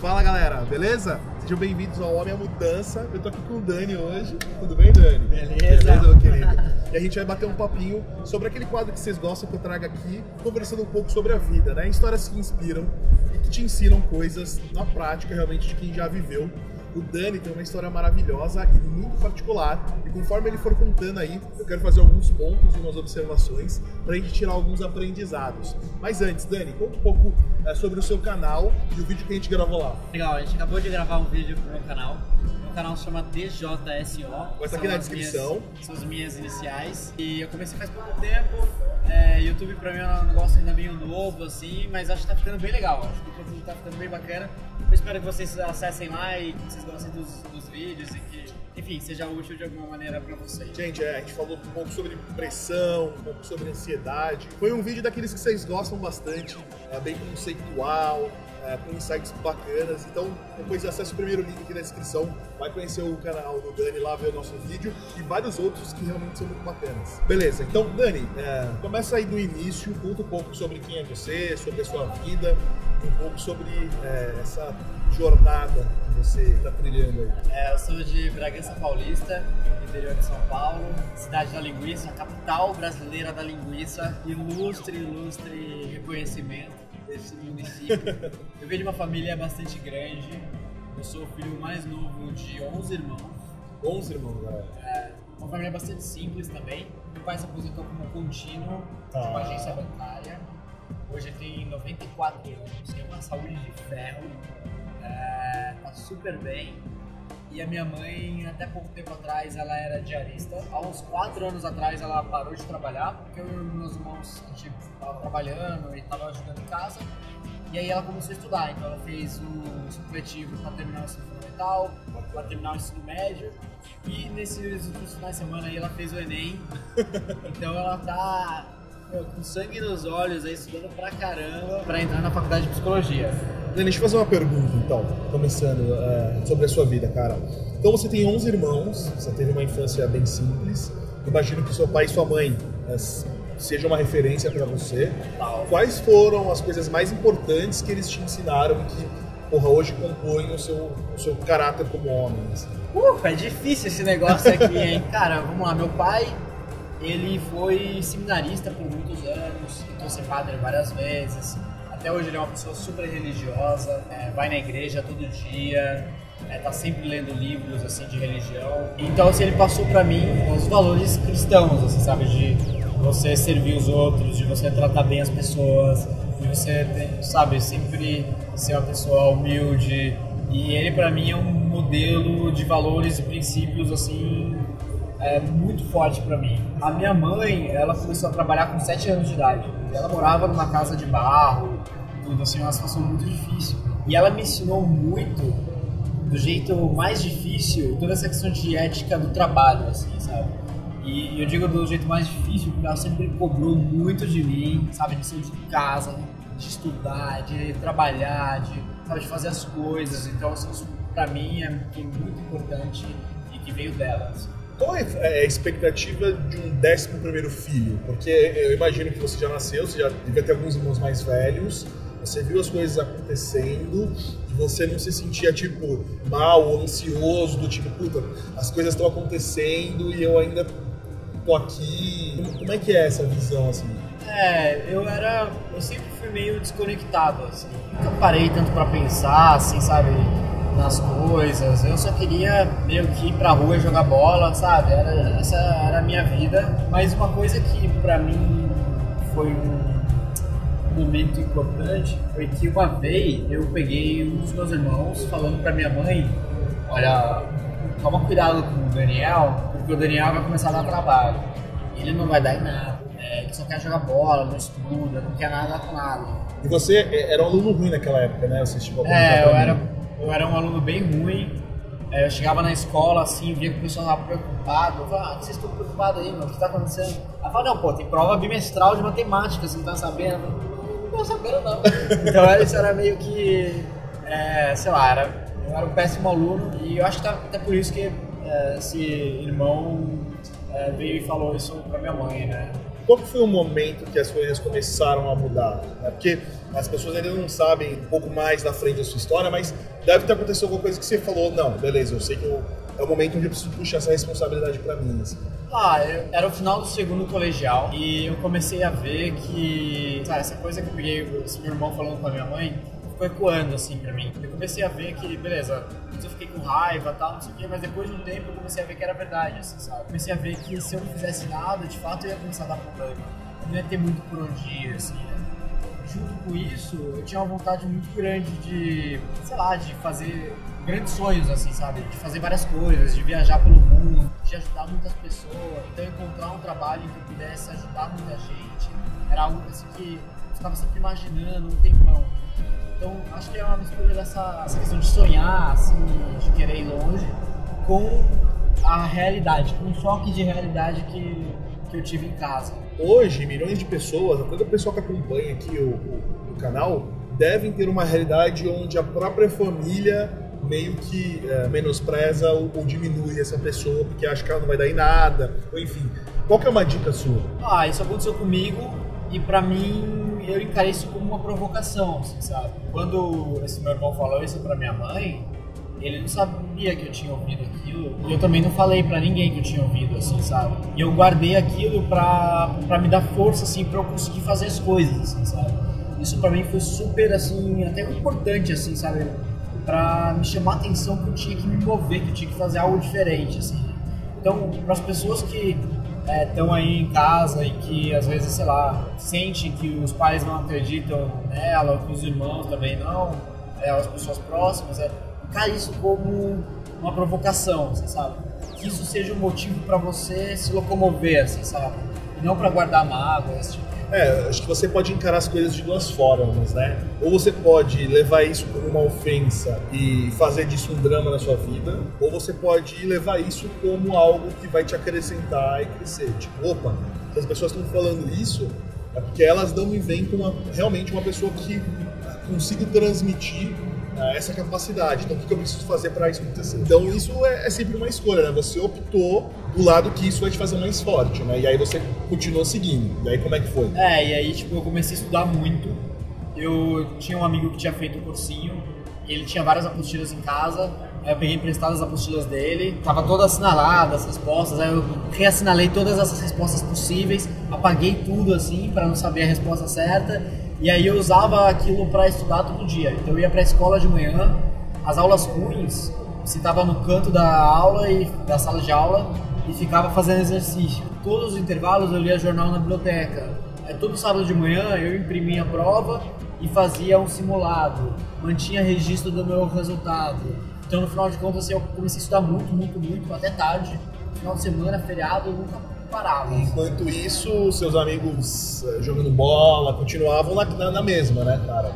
Fala galera, beleza? Sejam bem-vindos ao Homem à Mudança. Eu tô aqui com o Dani hoje. Tudo bem, Dani? Beleza, meu querido? E a gente vai bater um papinho sobre aquele quadro que vocês gostam que eu trago aqui, conversando um pouco sobre a vida, né? Histórias que inspiram e que te ensinam coisas na prática realmente de quem já viveu. O Dani tem uma história maravilhosa e muito particular, e conforme ele for contando aí, eu quero fazer alguns pontos e umas observações pra gente tirar alguns aprendizados. Mas antes, Dani, conta um pouco sobre o seu canal e o vídeo que a gente gravou lá. Legal, a gente acabou de gravar um vídeo pro meu canal. Meu canal se chama DJSO. Vai estar aqui na descrição. São as minhas iniciais. E eu comecei faz pouco tempo. YouTube pra mim é um negócio ainda meio novo, assim, mas acho que tá ficando bem legal. Acho que o conteúdo tá ficando bem bacana. Eu espero que vocês acessem lá e que vocês gostem dos vídeos e que, enfim, seja útil de alguma maneira pra vocês. Gente, a gente falou um pouco sobre pressão, um pouco sobre ansiedade. Foi um vídeo daqueles que vocês gostam bastante, bem conceitual, com insights bacanas. Então, depois acesse o primeiro link aqui na descrição, vai conhecer o canal do Dani lá, ver o nosso vídeo e vários outros que realmente são muito bacanas. Beleza, então, Dani, começa aí do início, conta um pouco sobre quem é você, sobre a sua vida, um pouco sobre essa jornada que você está trilhando aí. Eu sou de Bragança Paulista, interior de São Paulo, cidade da linguiça, capital brasileira da linguiça, ilustre reconhecimento desse município. Eu venho de uma família bastante grande, eu sou o filho mais novo de 11 irmãos. 11 irmãos, galera. Uma família bastante simples também. Meu pai se aposentou como contínuo de uma agência bancária. Hoje ele tem 94 anos, tem uma saúde de ferro, tá super bem. E a minha mãe, até pouco tempo atrás, ela era diarista. Há uns 4 anos atrás ela parou de trabalhar, porque eu e meus irmãos, a gente estava trabalhando e estava ajudando em casa. E aí ela começou a estudar, então ela fez o supletivo para terminar o ensino fundamental, para terminar o ensino médio. E nesses últimos finais de semana aí ela fez o Enem. Então ela tá com sangue nos olhos aí, estudando pra caramba, para entrar na faculdade de psicologia. Dani, deixa eu fazer uma pergunta, então, começando sobre a sua vida, cara. Então você tem 11 irmãos, você teve uma infância bem simples, imagino que seu pai e sua mãe seja uma referência para você. Quais foram as coisas mais importantes que eles te ensinaram e que, porra, hoje compõem o seu caráter como homem? Assim? É difícil esse negócio aqui, hein? Cara, vamos lá, meu pai, ele foi seminarista por muitos anos, tentou ser padre várias vezes. Até hoje ele é uma pessoa super religiosa, vai na igreja todo dia, tá sempre lendo livros assim de religião. Então assim, ele passou pra mim os valores cristãos, assim, sabe, de você servir os outros, de você tratar bem as pessoas, de você, sabe, sempre ser uma pessoa humilde. E ele pra mim é um modelo de valores e princípios assim muito forte pra mim. A minha mãe, ela começou a trabalhar com 7 anos de idade. Ela morava numa casa de barro, tudo assim, uma situação muito difícil. E ela me ensinou muito, do jeito mais difícil, toda essa questão de ética do trabalho, assim, sabe? E eu digo do jeito mais difícil porque ela sempre cobrou muito de mim, sabe? De sair de casa, de estudar, de trabalhar, de fazer as coisas. Então, assim, isso pra mim é muito importante e que veio dela, assim. Qual é a expectativa de um 11º filho? Porque eu imagino que você já nasceu, você já devia ter alguns irmãos mais velhos, você viu as coisas acontecendo e você não se sentia, tipo, mal ou ansioso, do tipo, puta, as coisas estão acontecendo e eu ainda tô aqui. Como é que é essa visão, assim? Eu sempre fui meio desconectado, assim. Nunca parei tanto pra pensar, assim, sabe, nas coisas. Eu só queria meio que ir pra rua e jogar bola, sabe? Essa era a minha vida. Mas uma coisa que pra mim foi um momento importante foi que uma vez eu peguei um dos meus irmãos falando pra minha mãe: olha, toma cuidado com o Daniel, porque o Daniel vai começar a dar trabalho. Ele não vai dar em nada. Ele só quer jogar bola, não estuda, não quer nada com nada. E você era um aluno ruim naquela época, né? Você chegou a eu era um aluno bem ruim. Eu chegava na escola, assim, via que o pessoal estava preocupado. Eu falava, vocês estão preocupados aí, meu? O que está acontecendo? Ela falava, não, pô, tem prova bimestral de matemática, você não tá sabendo? Não tô sabendo, não. Então isso era meio que, sei lá, eu era um péssimo aluno. E eu acho que até por isso que esse irmão veio e falou isso pra minha mãe, né? qual que foi o momento que as coisas começaram a mudar? Porque as pessoas ainda não sabem um pouco mais da frente da sua história, mas deve ter acontecido alguma coisa que você falou, não, beleza, eu sei que é o momento onde eu preciso puxar essa responsabilidade pra mim. Assim. Era o final do segundo colegial e eu comecei a ver que, sabe, essa coisa que eu peguei, esse meu irmão falando com a minha mãe, ficou ecoando assim pra mim. Eu comecei a ver que, beleza, antes eu fiquei com raiva e tal, não sei o quê, mas depois de um tempo eu comecei a ver que era verdade, assim, sabe? Comecei a ver que se eu não fizesse nada, de fato eu ia começar a dar problema. Eu não ia ter muito por onde ir, assim. Junto com isso, eu tinha uma vontade muito grande de, sei lá, de fazer grandes sonhos, assim, sabe? De fazer várias coisas, de viajar pelo mundo, de ajudar muitas pessoas. Então, encontrar um trabalho em que eu pudesse ajudar muita gente era algo assim, que eu estava sempre imaginando um tempão. Então, acho que é uma mistura dessa questão de sonhar, assim, de querer ir longe, com a realidade, com um choque de realidade que eu tive em casa. Hoje, milhões de pessoas, até o pessoal que acompanha aqui o canal, devem ter uma realidade onde a própria família meio que menospreza ou diminui essa pessoa porque acha que ela não vai dar em nada, ou enfim. Qual que é uma dica sua? Isso aconteceu comigo e pra mim eu encarei isso como uma provocação, assim, sabe? Quando esse meu irmão falou isso pra minha mãe, ele não sabia que eu tinha ouvido aquilo e eu também não falei pra ninguém que eu tinha ouvido, assim, sabe? E eu guardei aquilo pra me dar força, assim, pra eu conseguir fazer as coisas, assim, sabe? Isso pra mim foi super, assim, até importante, assim, sabe? Pra me chamar a atenção que eu tinha que me mover, que eu tinha que fazer algo diferente, assim. Então, pras pessoas que estão aí em casa e que às vezes, sei lá, sentem que os pais não acreditam nela, ou que os irmãos também não, as pessoas próximas, cara, isso como uma provocação, assim, sabe? Que isso seja um motivo pra você se locomover, assim, sabe? E não pra guardar mágoas, tipo. Acho que você pode encarar as coisas de duas formas, né? Ou você pode levar isso como uma ofensa e fazer disso um drama na sua vida, ou você pode levar isso como algo que vai te acrescentar e crescer. Tipo, opa, se as pessoas estão falando isso, é porque elas não me veem como realmente uma pessoa que consiga transmitir essa capacidade. Então, o que eu preciso fazer para isso acontecer? Então, isso é sempre uma escolha, né? Você optou do lado que isso vai te fazer mais forte, né? E aí você continuou seguindo. E aí, como é que foi? E aí, tipo, eu comecei a estudar muito. Eu tinha um amigo que tinha feito um cursinho, e ele tinha várias apostilas em casa. Aí eu peguei emprestadas as apostilas dele, tava toda assinalada as respostas, aí eu reassinalei todas essas respostas possíveis, apaguei tudo, assim, para não saber a resposta certa. E aí eu usava aquilo para estudar todo dia. Então eu ia para a escola de manhã, as aulas ruins, sentava no canto da aula e da sala de aula e ficava fazendo exercício. Todos os intervalos eu lia jornal na biblioteca. Aí todo sábado de manhã eu imprimia a prova e fazia um simulado, mantinha registro do meu resultado. Então no final de contas assim, eu comecei a estudar muito, até tarde. Final de semana, feriado, eu nunca parava. Enquanto isso, seus amigos jogando bola continuavam na mesma, né, cara?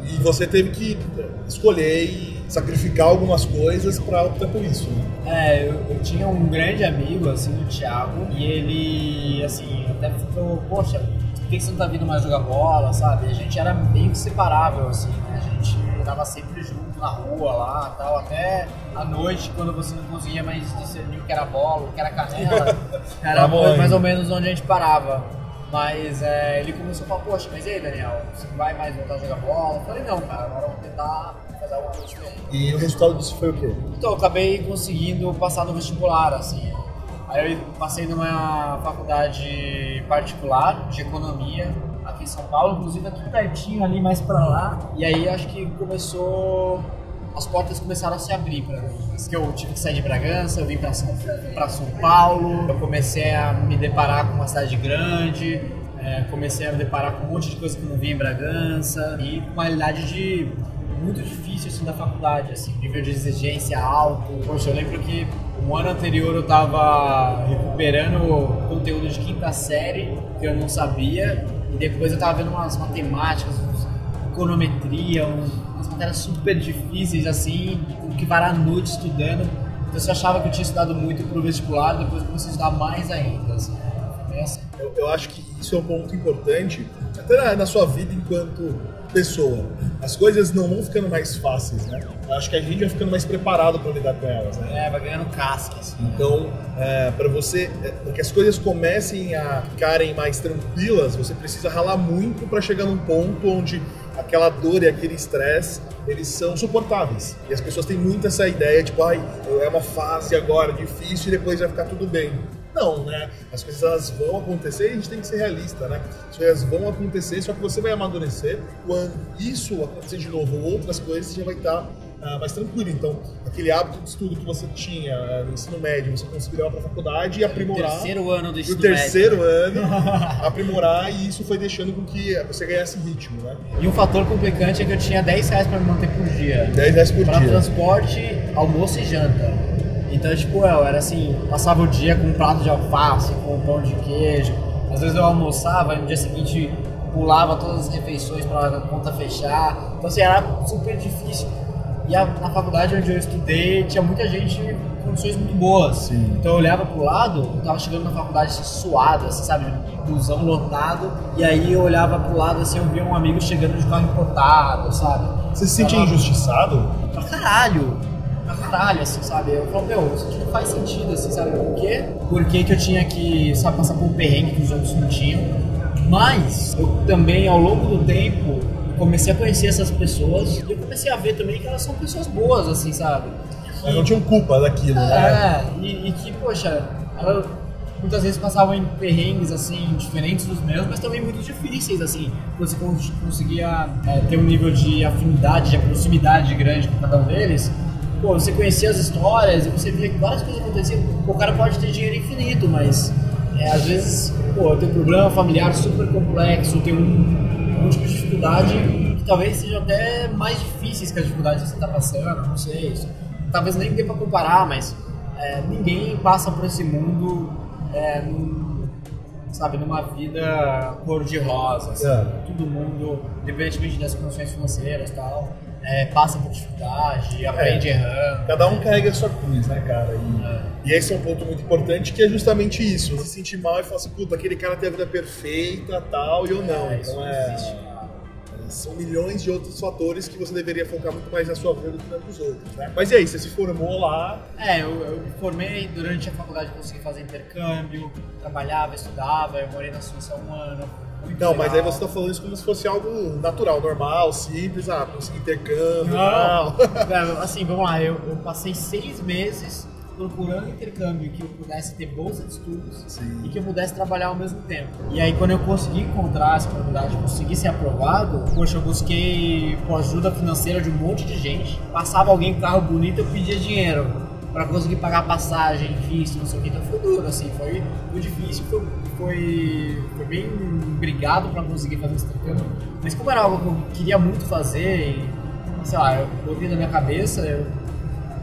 E você teve que escolher e sacrificar algumas coisas pra optar por isso, né? Eu tinha um grande amigo, assim, o Thiago, e ele, assim, até ficou, poxa, por que você não tá vindo mais jogar bola, sabe? A gente era meio que separável, assim, né? A gente tava sempre junto na rua lá e tal, até à noite, quando você não conseguia mais discernir o que era bola, o que era canela, era mais ou menos onde a gente parava. Mas ele começou a falar, poxa, mas e aí, Daniel, você não vai mais voltar a jogar bola? Eu falei, não, cara, agora eu vou tentar fazer algo diferente. E o resultado disso foi o quê? Então, eu acabei conseguindo passar no vestibular, assim. Aí eu passei numa faculdade particular de economia, aqui em São Paulo, inclusive aqui pertinho, ali mais pra lá. E aí acho que as portas começaram a se abrir pra mim. Que eu tive que sair de Bragança, eu vim pra São Paulo, eu comecei a me deparar com uma cidade grande, comecei a me deparar com um monte de coisa que eu não via em Bragança, e com uma realidade muito difícil assim, da faculdade, assim, nível de exigência alto. Poxa, eu lembro que um ano anterior eu tava recuperando conteúdo de quinta série, que eu não sabia, e depois eu tava vendo umas matemáticas, econometria, umas matérias super difíceis, assim, que parar a noite estudando. Então eu achava que eu tinha estudado muito pro vestibular, depois eu comecei a estudar mais ainda, assim. Eu acho que isso é um ponto importante, até na sua vida enquanto pessoa. As coisas não vão ficando mais fáceis, né? Eu acho que a gente vai ficando mais preparado para lidar com elas, né? Vai ganhando casca, assim. Então, para que as coisas comecem a ficarem mais tranquilas, você precisa ralar muito para chegar num ponto onde aquela dor e aquele estresse, eles são suportáveis. E as pessoas têm muito essa ideia, tipo, é uma fase agora difícil e depois vai ficar tudo bem. Não, né? As coisas elas vão acontecer e a gente tem que ser realista, né? As coisas vão acontecer, só que você vai amadurecer. Quando isso acontecer de novo ou outras coisas, você já vai estar mais tranquilo. Então, aquele hábito de estudo que você tinha no ensino médio, você conseguiu levar para a faculdade e aprimorar. O terceiro ano do ensino médio. O terceiro ano, aprimorar, e isso foi deixando com que você ganhasse ritmo, né? E um fator complicante é que eu tinha R$10 para me manter por dia. R$10 por dia. Para transporte, almoço e janta. Então, tipo, eu era assim, passava o dia com um prato de alface, com um pão de queijo. Às vezes eu almoçava e no dia seguinte pulava todas as refeições para a conta fechar. Então, assim, era super difícil. E na faculdade onde eu estudei, tinha muita gente com condições muito boas. Sim. Então eu olhava pro lado, eu tava chegando na faculdade suado, assim, sabe, busão lotado. E aí eu olhava pro lado, assim, eu via um amigo chegando de carro importado, sabe? Você se sentia injustiçado? Pra caralho, assim, sabe? Eu falo, isso aqui não faz sentido, assim, sabe? Por quê? Por que eu tinha que, sabe, passar por um perrengue que os outros não tinham? Mas eu também, ao longo do tempo, comecei a conhecer essas pessoas e eu comecei a ver também que elas são pessoas boas, assim, sabe? Elas não tinham culpa daquilo, né? E que, poxa, elas muitas vezes passavam em perrengues, assim, diferentes dos meus, mas também muito difíceis, assim. Você conseguia ter um nível de afinidade, de proximidade grande com cada um deles. Pô, você conhecia as histórias e você via que várias coisas aconteciam. Pô, o cara pode ter dinheiro infinito, mas às vezes, pô, tem um problema familiar super complexo, tem um tipo de dificuldade que talvez sejam até mais difíceis que as dificuldades que você está passando, não sei. Talvez nem dê para comparar, mas ninguém passa por esse mundo, sabe, numa vida cor-de-rosa. Assim. Todo mundo, independentemente das condições financeiras e tal, passa por dificuldade, aprende errando. Cada um carrega a sua cruz, né, cara? E esse é um ponto muito importante, que é justamente isso. Você se sentir mal e falar assim, puta, aquele cara tem a vida perfeita tal, e eu não. Então são milhões de outros fatores que você deveria focar muito mais na sua vida do que na dos outros, né? Mas e aí, você se formou lá? Eu me formei, durante a faculdade consegui fazer intercâmbio, trabalhava, estudava, eu morei na Suíça há 1 ano. Não, mas aí você tá falando isso como se fosse algo natural, normal, simples, conseguir intercâmbio, não. Assim, vamos lá, eu passei 6 meses procurando intercâmbio que eu pudesse ter bolsa de estudos. Sim. E que eu pudesse trabalhar ao mesmo tempo. E aí quando eu consegui encontrar essa oportunidade, consegui ser aprovado, poxa, eu busquei ajuda financeira de um monte de gente, passava alguém com carro bonito, eu pedia dinheiro pra conseguir pagar passagem, visto, não sei o que, então foi duro, assim, foi difícil, foi bem brigado pra conseguir fazer esse intercâmbio, mas como era algo que eu queria muito fazer, e, sei lá, eu botei na minha cabeça, eu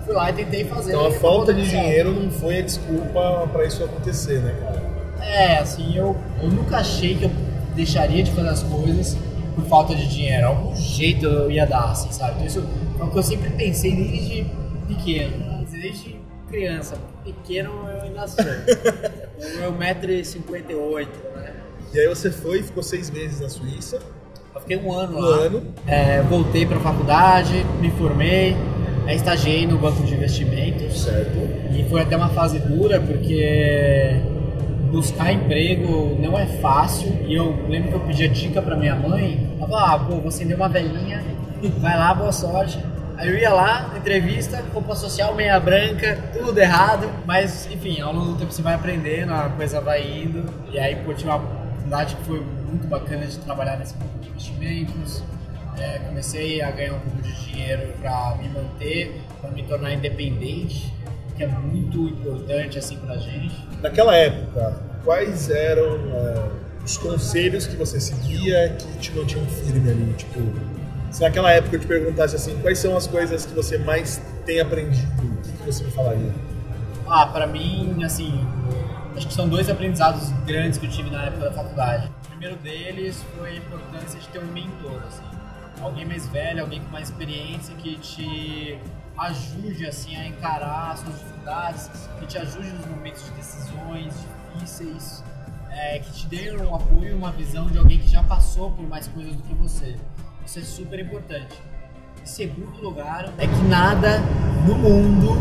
fui lá e tentei fazer. Então a falta de dinheiro não foi a desculpa pra isso acontecer, né, cara? Assim, eu nunca achei que eu deixaria de fazer as coisas por falta de dinheiro, algum jeito eu ia dar, assim, sabe? Então isso é o que eu sempre pensei desde pequeno. Desde criança, pequeno eu ainda sou. Eu 1,58 m, né? E aí você ficou 6 meses na Suíça? Eu fiquei 1 ano lá. Voltei para a faculdade, me formei, estagiei no banco de investimentos. Certo. E foi até uma fase dura, porque buscar emprego não é fácil. E eu lembro que eu pedia dica para minha mãe. Ela falava, vou acender uma velhinha, vai lá, boa sorte. Aí eu ia lá, entrevista, roupa social, meia branca, tudo errado. Mas, enfim, ao longo do tempo você vai aprendendo, a coisa vai indo. E aí, tive uma oportunidade que foi muito bacana de trabalhar nesse banco de investimentos. Comecei a ganhar um pouco de dinheiro para me manter, para me tornar independente, que é muito importante, assim, pra gente. Naquela época, quais eram os conselhos que você seguia que te mantinham firme ali, tipo... Se naquela época eu te perguntasse assim, quais são as coisas que você mais tem aprendido, o que você me falaria? Pra mim, assim, acho que são 2 aprendizados grandes que eu tive na época da faculdade. O primeiro deles foi a importância de ter um mentor, assim, alguém mais velho, alguém com mais experiência que te ajude, assim, a encarar as suas dificuldades, que te ajude nos momentos de decisões difíceis, que te dê um apoio, uma visão de alguém que já passou por mais coisas do que você. Isso é super importante. Em segundo lugar, é que nada no mundo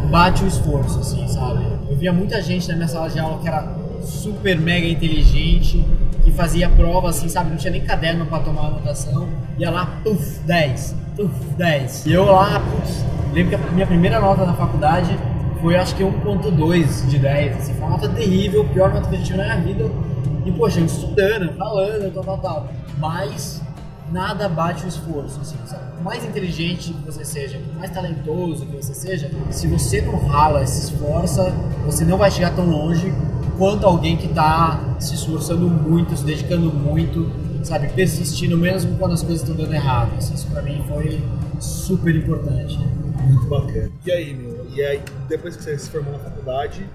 bate o esforço, assim, sabe? Eu via muita gente na minha sala de aula que era super mega inteligente, que fazia prova, assim, sabe? Não tinha nem caderno pra tomar anotação. Ia lá, puf, 10, puf, 10. E eu lá, putz, lembro que a minha primeira nota na faculdade foi, acho que 1.2 de 10, assim. Foi uma nota terrível, pior nota que eu tive na minha vida. E, poxa, eu estudando, falando, tal. Mas nada bate o esforço, assim, sabe? Por mais inteligente que você seja, por mais talentoso que você seja, se você não rala, se esforça, você não vai chegar tão longe quanto alguém que está se esforçando muito, se dedicando muito, sabe? Persistindo mesmo quando as coisas estão dando errado. Assim, isso pra mim foi super importante. Muito bacana. E aí, meu? E aí, depois que você se formou na faculdade,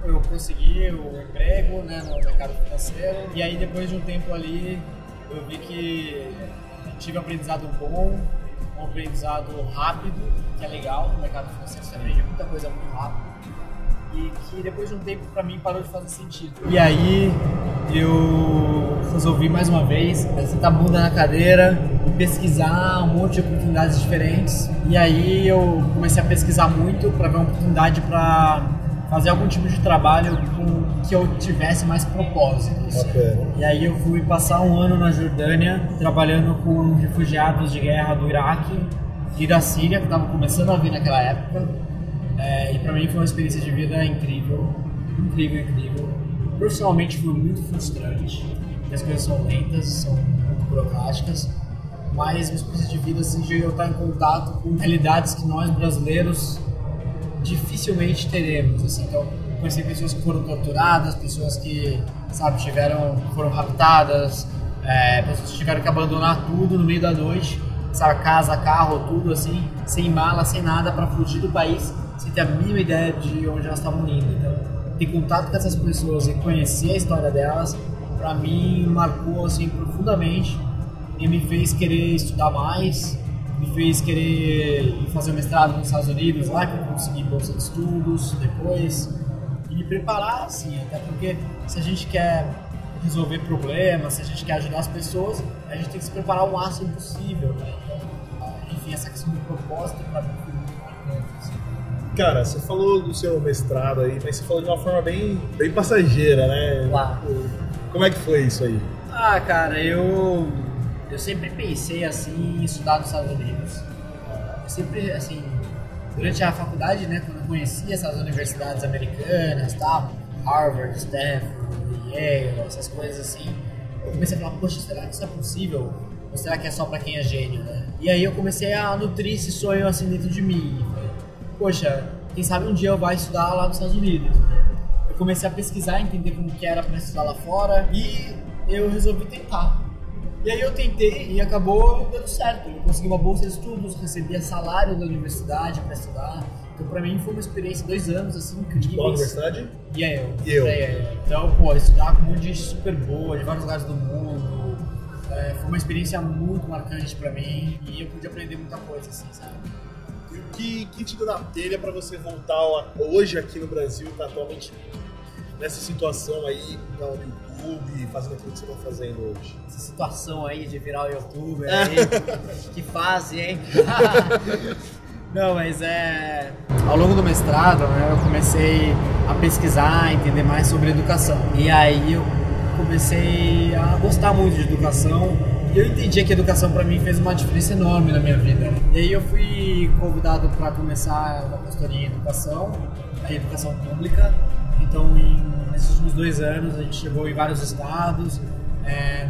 eu consegui o emprego, né, no mercado financeiro. E aí, depois de um tempo ali, eu vi que tive um aprendizado bom, um aprendizado rápido, que é legal no mercado financeiro, você aprende muita coisa muito rápido. E que depois de um tempo, pra mim, parou de fazer sentido. E aí, eu resolvi mais uma vez sentar a bunda na cadeira e pesquisar um monte de oportunidades diferentes. E aí, eu comecei a pesquisar muito pra ver uma oportunidade pra fazer algum tipo de trabalho com que eu tivesse mais propósito. Assim. Okay. E aí, eu fui passar um ano na Jordânia, trabalhando com refugiados de guerra do Iraque e da Síria, que estavam começando a vir naquela época. E pra mim foi uma experiência de vida incrível, incrível. Profissionalmente foi muito frustrante, as coisas são lentas, são muito burocráticas, mas uma experiência de vida assim, de eu estar em contato com realidades que nós brasileiros dificilmente teremos. Assim. Então, conheci pessoas que foram torturadas, pessoas que, sabe, foram raptadas, pessoas que tiveram que abandonar tudo no meio da noite, sabe, casa, carro, tudo assim, sem mala, sem nada, para fugir do país, sem ter a mínima ideia de onde elas estavam indo. Então, ter contato com essas pessoas e conhecer a história delas, pra mim, marcou assim, profundamente e me fez querer estudar mais, me fez querer ir fazer o mestrado nos Estados Unidos, lá que eu consegui bolsa de estudos depois, e me preparar, assim, até porque se a gente quer resolver problemas, se a gente quer ajudar as pessoas, a gente tem que se preparar o máximo possível, né? Então, enfim, essa questão do propósito pra mim foi muito marcante, assim. Cara, você falou do seu mestrado aí, mas você falou de uma forma bem passageira, né? Claro. Como é que foi isso aí? Ah, cara, eu sempre pensei assim em estudar nos Estados Unidos. Eu sempre, assim, durante a faculdade, né, quando eu conhecia essas universidades americanas, tal, Harvard, Stanford, Yale, essas coisas assim, eu comecei a falar, poxa, será que isso é possível? Ou será que é só pra quem é gênio, né? E aí eu comecei a nutrir esse sonho assim dentro de mim. Poxa, quem sabe um dia eu vou estudar lá nos Estados Unidos. Eu comecei a pesquisar, entender como que era para estudar lá fora e eu resolvi tentar. E aí eu tentei e acabou dando certo. Eu consegui uma bolsa de estudos, recebia salário da universidade para estudar. Então pra mim foi uma experiência, 2 anos assim, incríveis. Qual universidade? Yale. Então, pô, estudar com um monte de gente super boa, de vários lugares do mundo. Foi uma experiência muito marcante pra mim e eu pude aprender muita coisa, assim, sabe? Que te deu na telha para você voltar hoje aqui no Brasil, tá atualmente nessa situação aí, no YouTube, fazendo aquilo que você tá fazendo hoje? Essa situação aí de virar o youtuber aí, que fase, hein? Não, mas ao longo do mestrado, né, eu comecei a pesquisar, a entender mais sobre educação. E aí eu comecei a gostar muito de educação. E eu entendi que a educação para mim fez uma diferença enorme na minha vida. E aí eu fui convidado para começar uma consultoria em educação pública. Então, nesses últimos 2 anos, a gente chegou em vários estados,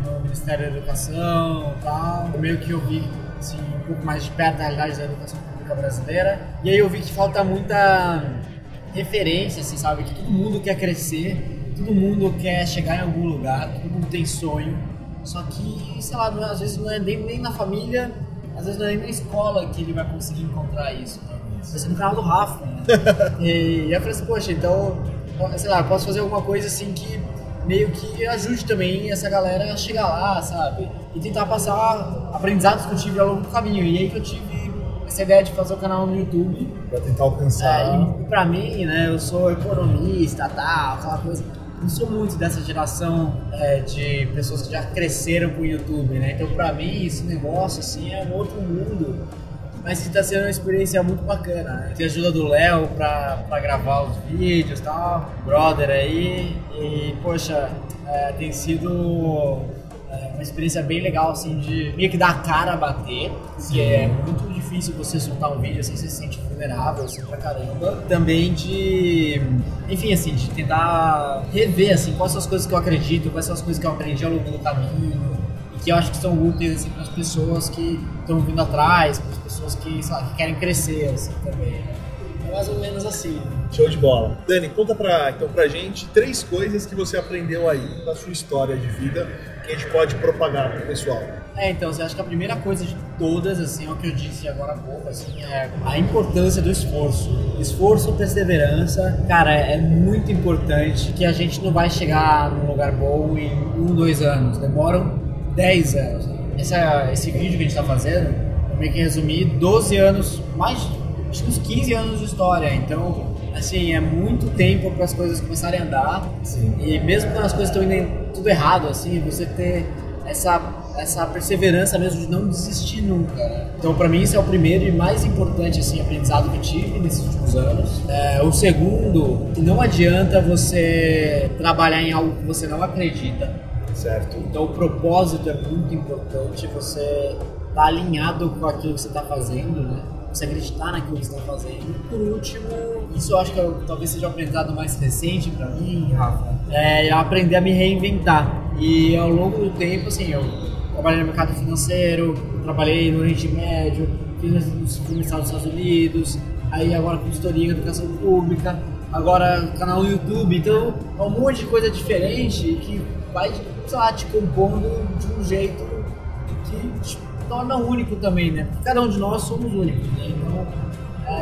no Ministério da Educação e tal. Meio que eu vi assim, um pouco mais de perto da realidade da educação pública brasileira. E aí eu vi que falta muita referência, assim, sabe? Que todo mundo quer crescer, todo mundo quer chegar em algum lugar, todo mundo tem sonho. Só que, sei lá, às vezes não é nem na família, às vezes não é nem na escola que ele vai conseguir encontrar isso, né? Vai ser no canal do Rafa, né? E eu falei assim, poxa, então, sei lá, eu posso fazer alguma coisa assim que meio que ajude também essa galera a chegar lá, sabe? E tentar passar aprendizados que eu tive ao longo do caminho. E aí que eu tive essa ideia de fazer o canal no YouTube. Pra tentar alcançar. E pra mim, né, eu sou economista, tal, aquela coisa. não sou muito dessa geração de pessoas que já cresceram com o YouTube, né? Então, pra mim, esse negócio, assim, é um outro mundo, mas que tá sendo uma experiência muito bacana, né? Tem a ajuda do Léo pra gravar os vídeos e tal, brother aí, e, poxa, tem sido uma experiência bem legal, assim, de meio que dar a cara a bater, porque é muito difícil você soltar um vídeo assim, você se sente vulnerável, assim, pra caramba. Também de, enfim, assim, de tentar rever, assim, quais são as coisas que eu acredito, quais são as coisas que eu aprendi ao longo do caminho, e que eu acho que são úteis, assim, para as pessoas que estão vindo atrás, para as pessoas que, sei lá, que querem crescer, assim, também. É mais ou menos assim. Show de bola. Dani, conta pra gente 3 coisas que você aprendeu aí na sua história de vida que a gente pode propagar pro pessoal. Então, eu acho que a primeira coisa de todas, assim, é o que eu disse agora há pouco, assim, é a importância do esforço. Esforço e perseverança, cara, é muito importante, que a gente não vai chegar num lugar bom em 1, 2 anos, demoram 10 anos. Esse vídeo que a gente tá fazendo, eu meio que resumi 12 anos, acho que uns 15 anos de história, então, assim, é muito tempo para as coisas começarem a andar. Sim. E mesmo quando as coisas estão indo tudo errado, assim, você ter essa perseverança mesmo de não desistir nunca, né? Então, para mim, isso é o primeiro e mais importante, assim, aprendizado que eu tive nesses últimos anos. O segundo, que não adianta você trabalhar em algo que você não acredita. Certo. Então, o propósito é muito importante, você tá alinhado com aquilo que você tá fazendo, né? Você acreditar naquilo que você está fazendo. E por último, isso eu acho que talvez seja o aprendizado mais recente para mim, Rafa, é aprender a me reinventar. E ao longo do tempo, assim, eu trabalhei no mercado financeiro, trabalhei no Oriente Médio, fiz nos Estados Unidos, aí agora consultoria em educação pública, agora canal no YouTube, então é um monte de coisa diferente que vai, sei lá, te compondo de um jeito que te torna único também, né? Cada um de nós somos únicos, né? Então,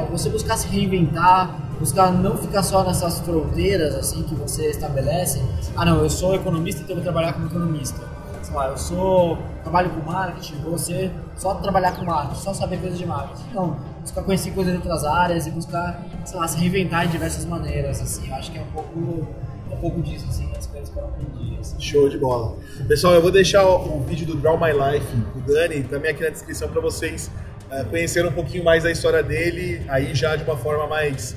você buscar se reinventar, buscar não ficar só nessas fronteiras, assim, que você estabelece. Ah, não, eu sou economista, então eu vou trabalhar como economista. Sei lá, trabalho com marketing, vou só trabalhar com marketing, só saber coisas de marketing. Não, buscar conhecer coisas de outras áreas e buscar, sei lá, se reinventar de diversas maneiras, assim. Eu acho que é um pouco disso, assim, as coisas que eu aprendi. Assim. Show de bola. Pessoal, eu vou deixar o vídeo do Draw My Life, do Dani, também aqui na descrição para vocês conhecerem um pouquinho mais da história dele, aí já de uma forma mais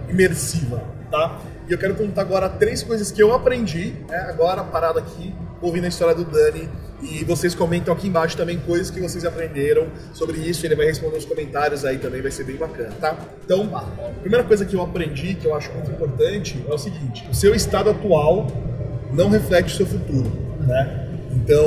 imersiva, tá? E eu quero contar agora 3 coisas que eu aprendi, agora parado aqui, ouvindo a história do Dani, e vocês comentam aqui embaixo também coisas que vocês aprenderam sobre isso, ele vai responder nos comentários aí também, vai ser bem bacana, tá? Então, a primeira coisa que eu aprendi, que eu acho muito importante, é o seguinte: o seu estado atual não reflete o seu futuro, né? Então,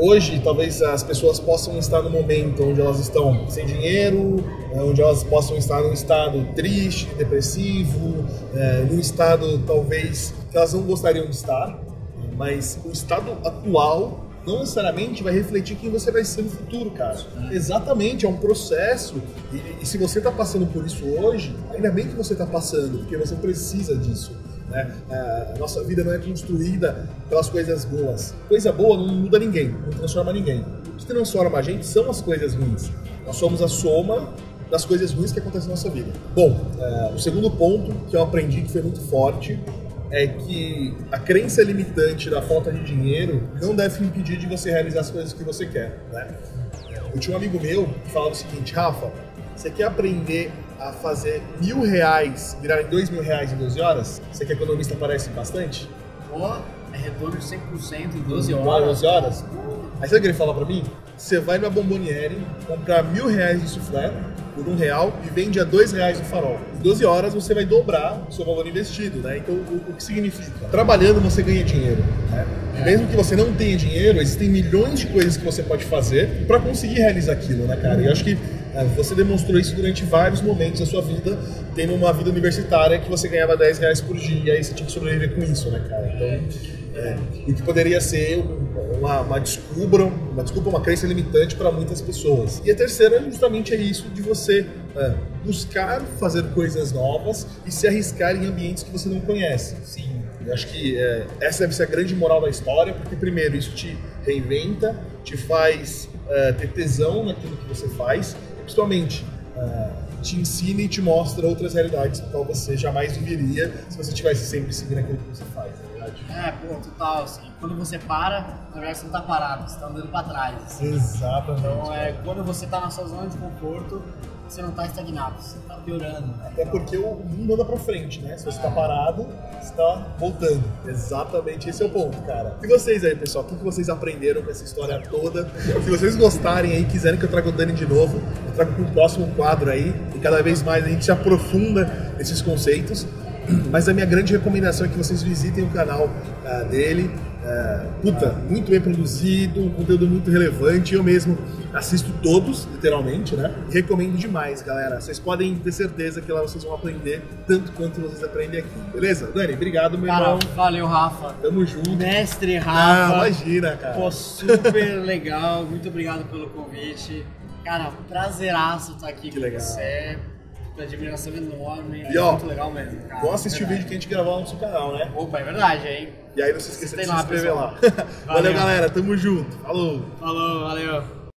hoje, talvez as pessoas possam estar no momento onde elas estão sem dinheiro, onde elas possam estar num estado triste, depressivo, num estado, talvez, que elas não gostariam de estar, mas o estado atual não necessariamente vai refletir quem você vai ser no futuro, cara. Exatamente, é um processo, e se você está passando por isso hoje, ainda bem que você está passando, porque você precisa disso. Né? A nossa vida não é construída pelas coisas boas. Coisa boa não muda ninguém, não transforma ninguém. O que transforma a gente são as coisas ruins. Nós somos a soma das coisas ruins que acontecem na nossa vida. Bom, o segundo ponto que eu aprendi, que foi muito forte, é que a crença limitante da falta de dinheiro não deve impedir de você realizar as coisas que você quer, né? Eu tinha um amigo meu que falava o seguinte: Rafa, você quer aprender a fazer R$1.000 virarem R$2.000 em 12 horas? Você que é economista parece bastante? É retorno de 100% em 12 horas. 12 horas? Aí sabe o que ele fala pra mim? Você vai numa Bomboniere, comprar R$1.000 de soufflé por R$1 e vende a R$2 no farol. Em 12 horas você vai dobrar o seu valor investido, né? Então, o que significa? Trabalhando você ganha dinheiro, né? Mesmo que você não tenha dinheiro, existem milhões de coisas que você pode fazer para conseguir realizar aquilo, né, cara? E eu acho que você demonstrou isso durante vários momentos da sua vida, tendo uma vida universitária que você ganhava R$10 por dia e aí você tinha que sobreviver com isso, né, cara? Então, o que poderia ser uma desculpa, uma crença limitante para muitas pessoas. E a terceira justamente é isso de você buscar fazer coisas novas e se arriscar em ambientes que você não conhece. Sim. Eu acho que essa deve ser a grande moral da história, porque primeiro isso te reinventa, te faz ter tesão naquilo que você faz, e principalmente te ensina e te mostra outras realidades que qual você jamais viveria se você estivesse sempre seguindo aquilo que você faz, na verdade. Pô, total, assim. Quando você para, na verdade você não tá parado, você tá andando pra trás. Assim. Exatamente. Então, quando você tá na sua zona de conforto, você não tá estagnado, você tá piorando. Até porque o mundo anda pra frente, né? Se você tá parado, você tá voltando. Exatamente, esse é o ponto, cara. E vocês aí, pessoal, o que vocês aprenderam com essa história toda? Se vocês gostarem aí, quiserem que eu traga o Dani de novo, eu trago pro próximo quadro aí, e cada vez mais a gente se aprofunda nesses conceitos. Mas a minha grande recomendação é que vocês visitem o canal dele. Muito bem produzido, um conteúdo muito relevante. Eu mesmo assisto todos, literalmente, né? E recomendo demais, galera. Vocês podem ter certeza que lá vocês vão aprender tanto quanto vocês aprendem aqui. Beleza? Dani, obrigado, meu irmão. Valeu, Rafa. Tamo junto. Mestre Rafa. Imagina, cara. Pô, super legal. Muito obrigado pelo convite. Cara, prazeraço estar aqui com você. Admiração enorme, muito legal mesmo, cara. Vou assistir o vídeo que a gente gravou no nosso canal, né? Opa, é verdade, hein? E aí não se esqueça de se inscrever lá. Valeu, galera. Tamo junto. Falou. Falou, valeu.